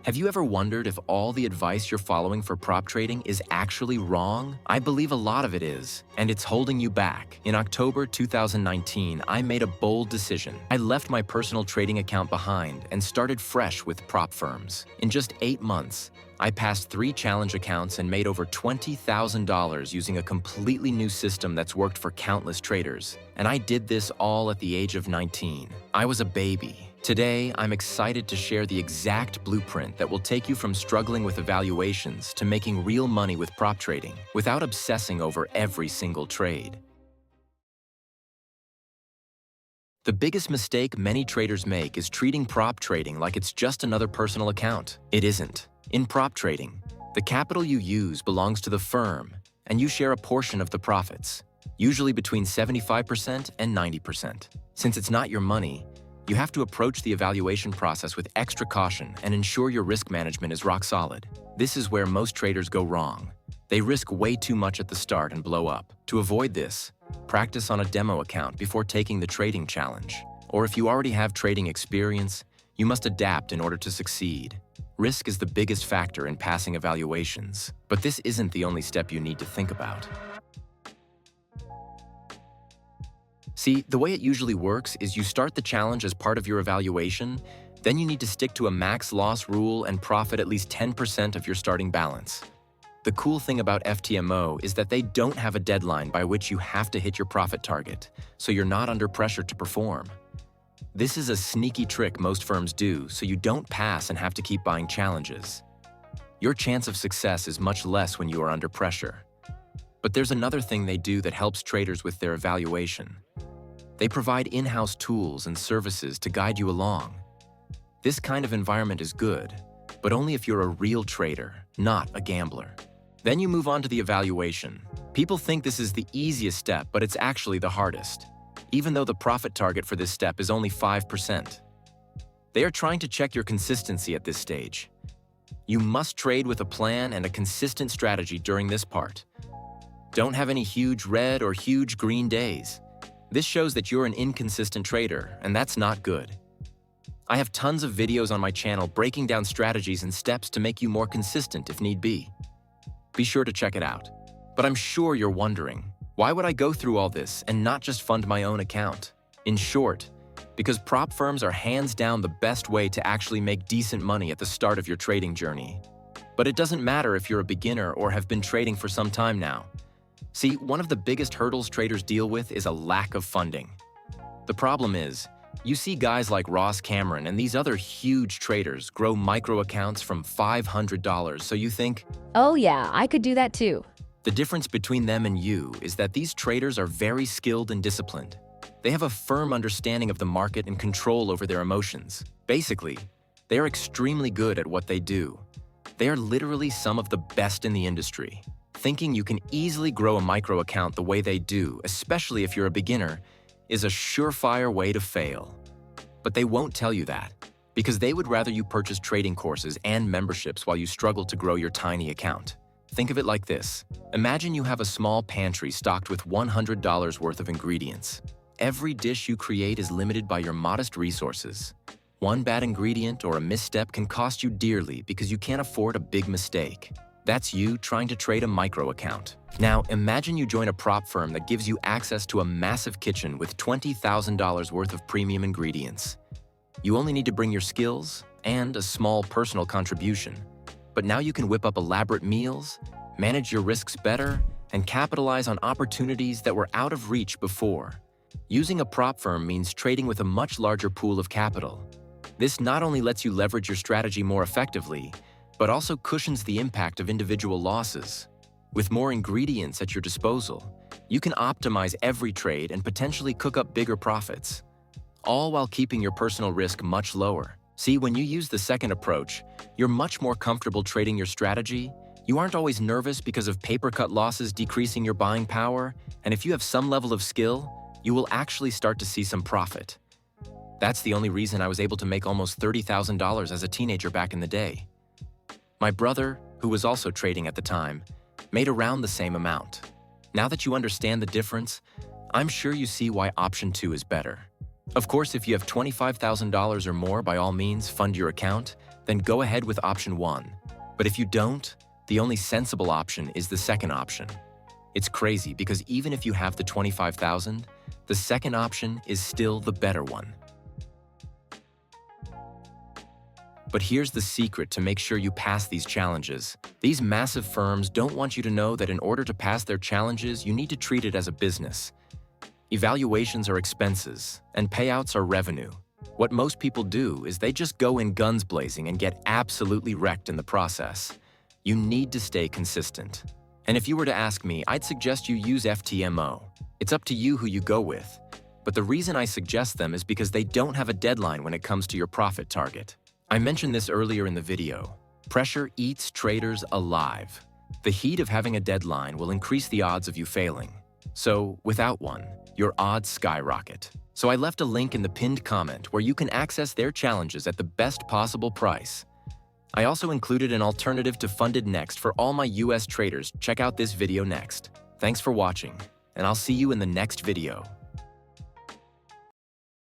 Have you ever wondered if all the advice you're following for prop trading is actually wrong? I believe a lot of it is, and it's holding you back. In October 2019, I made a bold decision. I left my personal trading account behind and started fresh with prop firms. In just 8 months, I passed 3 challenge accounts and made over $20,000 using a completely new system that's worked for countless traders. And I did this all at the age of 19. I was a baby. Today, I'm excited to share the exact blueprint that will take you from struggling with evaluations to making real money with prop trading without obsessing over every single trade. The biggest mistake many traders make is treating prop trading like it's just another personal account. It isn't. In prop trading, the capital you use belongs to the firm, and you share a portion of the profits, usually between 75% and 90%. Since it's not your money, you have to approach the evaluation process with extra caution and ensure your risk management is rock solid. This is where most traders go wrong. They risk way too much at the start and blow up. To avoid this, practice on a demo account before taking the trading challenge. Or if you already have trading experience, you must adapt in order to succeed. Risk is the biggest factor in passing evaluations, but this isn't the only step you need to think about. See, the way it usually works is you start the challenge as part of your evaluation, then you need to stick to a max loss rule and profit at least 10% of your starting balance. The cool thing about FTMO is that they don't have a deadline by which you have to hit your profit target, so you're not under pressure to perform. This is a sneaky trick most firms do, so you don't pass and have to keep buying challenges. Your chance of success is much less when you are under pressure. But there's another thing they do that helps traders with their evaluation. They provide in-house tools and services to guide you along. This kind of environment is good, but only if you're a real trader, not a gambler. Then you move on to the evaluation. People think this is the easiest step, but it's actually the hardest, even though the profit target for this step is only 5%. They are trying to check your consistency at this stage. You must trade with a plan and a consistent strategy during this part. Don't have any huge red or huge green days. This shows that you're an inconsistent trader, and that's not good. I have tons of videos on my channel breaking down strategies and steps to make you more consistent if need be. Be sure to check it out. But I'm sure you're wondering, why would I go through all this and not just fund my own account? In short, because prop firms are hands down the best way to actually make decent money at the start of your trading journey. But it doesn't matter if you're a beginner or have been trading for some time now. See, one of the biggest hurdles traders deal with is a lack of funding. The problem is, you see guys like Ross Cameron and these other huge traders grow micro accounts from $500, so you think, oh yeah, I could do that too. The difference between them and you is that these traders are very skilled and disciplined. They have a firm understanding of the market and control over their emotions. Basically, they are extremely good at what they do. They are literally some of the best in the industry. Thinking you can easily grow a micro account the way they do, especially if you're a beginner, is a surefire way to fail. But they won't tell you that, because they would rather you purchase trading courses and memberships while you struggle to grow your tiny account. Think of it like this. Imagine you have a small pantry stocked with $100 worth of ingredients. Every dish you create is limited by your modest resources. One bad ingredient or a misstep can cost you dearly because you can't afford a big mistake. That's you trying to trade a micro account. Now, imagine you join a prop firm that gives you access to a massive kitchen with $20,000 worth of premium ingredients. You only need to bring your skills and a small personal contribution. But now you can whip up elaborate meals, manage your risks better, and capitalize on opportunities that were out of reach before. Using a prop firm means trading with a much larger pool of capital. This not only lets you leverage your strategy more effectively, but also cushions the impact of individual losses. With more ingredients at your disposal, you can optimize every trade and potentially cook up bigger profits, all while keeping your personal risk much lower. See, when you use the second approach, you're much more comfortable trading your strategy. You aren't always nervous because of paper-cut losses decreasing your buying power, and if you have some level of skill, you will actually start to see some profit. That's the only reason I was able to make almost $30,000 as a teenager back in the day. My brother, who was also trading at the time, made around the same amount. Now that you understand the difference, I'm sure you see why option 2 is better. Of course, if you have $25,000 or more, by all means, fund your account, then go ahead with option 1. But if you don't, the only sensible option is the second option. It's crazy because even if you have the 25,000, the second option is still the better one. But here's the secret to make sure you pass these challenges. These massive firms don't want you to know that in order to pass their challenges, you need to treat it as a business. Evaluations are expenses, and payouts are revenue. What most people do is they just go in guns blazing and get absolutely wrecked in the process. You need to stay consistent. And if you were to ask me, I'd suggest you use FTMO. It's up to you who you go with. But the reason I suggest them is because they don't have a deadline when it comes to your profit target. I mentioned this earlier in the video. Pressure eats traders alive. The heat of having a deadline will increase the odds of you failing. So, without one, your odds skyrocket. So I left a link in the pinned comment where you can access their challenges at the best possible price. I also included an alternative to Funded Next for all my US traders. Check out this video next. Thanks for watching, and I'll see you in the next video.